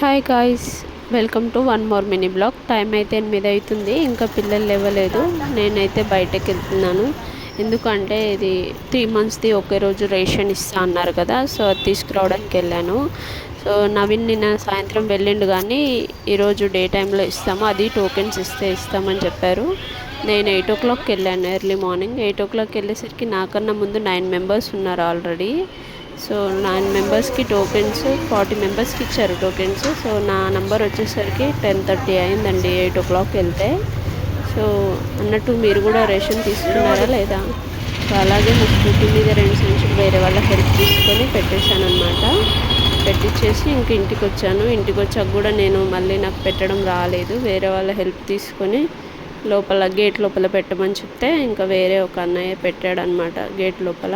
Hi guys, welcome to one more mini blog. Time అయితే 8 అవుతుంది, ఇంకా పిల్లలు లేవలేదు. నేనైతే బయటకు వెళ్తున్నాను. ఎందుకంటే ఇది 3 monthsది ఒకే రోజు రేషన్ ఇస్తా అన్నారు కదా, సో అది తీసుకురావడానికి వెళ్ళాను. సో నవీన్ నిన్న సాయంత్రం వెళ్ళిండు, కానీ ఈరోజు డే టైంలో ఇస్తాము, అది టోకెన్స్ ఇస్తే ఇస్తామని చెప్పారు. నేను 8 o'clockకి వెళ్ళాను, ఎర్లీ మార్నింగ్ 8 o'clockకి వెళ్ళేసరికి నాకన్నా ముందు 9 members ఉన్నారు ఆల్రెడీ. సో 9 మెంబర్స్కి టోకెన్స్, 40 మెంబర్స్కి ఇచ్చారు టోకెన్స్. సో నా నంబర్ వచ్చేసరికి 10:30 అయిందండి 8 o'clockకి వెళ్తే. సో అన్నట్టు మీరు కూడా రేషన్ తీసుకున్నారా లేదా? సో అలాగే మా స్కూటీ మీద 2 సంచులు వేరే వాళ్ళ హెల్ప్ తీసుకొని పెట్టేశాను అనమాట. పెట్టించేసి ఇంక ఇంటికి వచ్చాను. ఇంటికి వచ్చాక కూడా నేను మళ్ళీ నాకు పెట్టడం రాలేదు, వేరే వాళ్ళ హెల్ప్ తీసుకొని లోపల గేట్ లోపల పెట్టమని చెప్తే ఇంకా వేరే ఒక అన్నయ్య పెట్టాడు అనమాట గేట్ లోపల.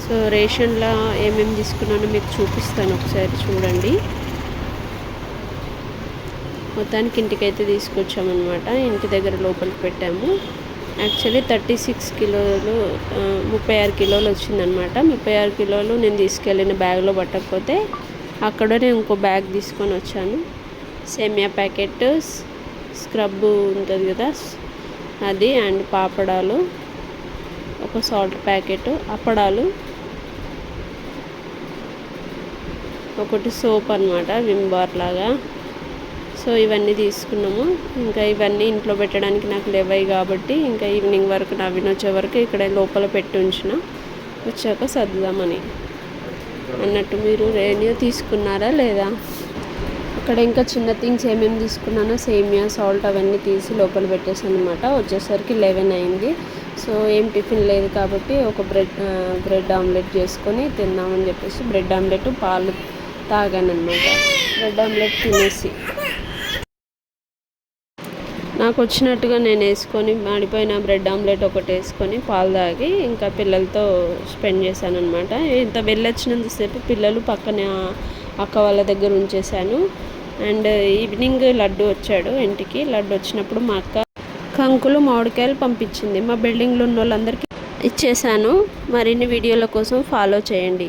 సో రేషన్లో ఏమేమి తీసుకున్నానో మీకు చూపిస్తాను, ఒకసారి చూడండి. మొత్తానికి ఇంటికైతే తీసుకొచ్చామన్నమాట. ఇంటి దగ్గర లోపలికి పెట్టాము. యాక్చువల్లీ 36 కిలోలు 36 కిలోలు వచ్చిందనమాట. 36 కిలోలు నేను తీసుకెళ్ళిన బ్యాగ్లో పట్టకపోతే అక్కడనే ఇంకో బ్యాగ్ తీసుకొని వచ్చాను. సేమియా ప్యాకెట్, స్క్రబ్ ఉంటుంది కదా అది, అండ్ పాపడాలు, ఒక సాల్ట్ ప్యాకెట్, అప్పడాలు, ఒకటి సోప్ అనమాట, విమ్ బార్ లాగా. సో ఇవన్నీ తీసుకున్నాము. ఇంకా ఇవన్నీ ఇంట్లో పెట్టడానికి నాకు లేవాయి కాబట్టి ఇంకా ఈవినింగ్ వరకు నవీన్ వచ్చే వరకు ఇక్కడ లోపల పెట్టి ఉంచిన, వచ్చాక సర్దుదామని అన్నట్టు. మీరు రేడియో తీసుకున్నారా లేదా? అక్కడ ఇంకా చిన్న థింగ్స్ ఏమేమి తీసుకున్నానో సేమియా, సాల్ట్ అవన్నీ తీసి లోపల పెట్టేసాను అనమాట. వచ్చేసరికి 11 అయింది. సో ఏం టిఫిన్ లేదు కాబట్టి ఒక బ్రెడ్ ఆమ్లెట్ చేసుకొని తిందామని చెప్పేసి బ్రెడ్ ఆమ్లెట్, పాలు తాగాను అనమాట. బ్రెడ్ ఆమ్లెట్ తినేసి నాకు వచ్చినట్టుగా నేను వేసుకొని మాడిపోయిన బ్రెడ్ ఆమ్లెట్ ఒకటి వేసుకొని పాలు తాగి ఇంకా పిల్లలతో స్పెండ్ చేశాను అనమాట. ఇంత వెళ్ళొచ్చినంతసేపు పిల్లలు పక్కనే అక్క వాళ్ళ దగ్గర ఉంచేశాను. అండ్ ఈవినింగ్ లడ్డు వచ్చాడు ఇంటికి. లడ్డు వచ్చినప్పుడు మా అక్క కంకులు, మామిడికాయలు పంపించింది. మా బిల్డింగ్లో ఉన్న వాళ్ళందరికీ ఇచ్చేసాను. మరిన్ని వీడియోల కోసం ఫాలో చేయండి.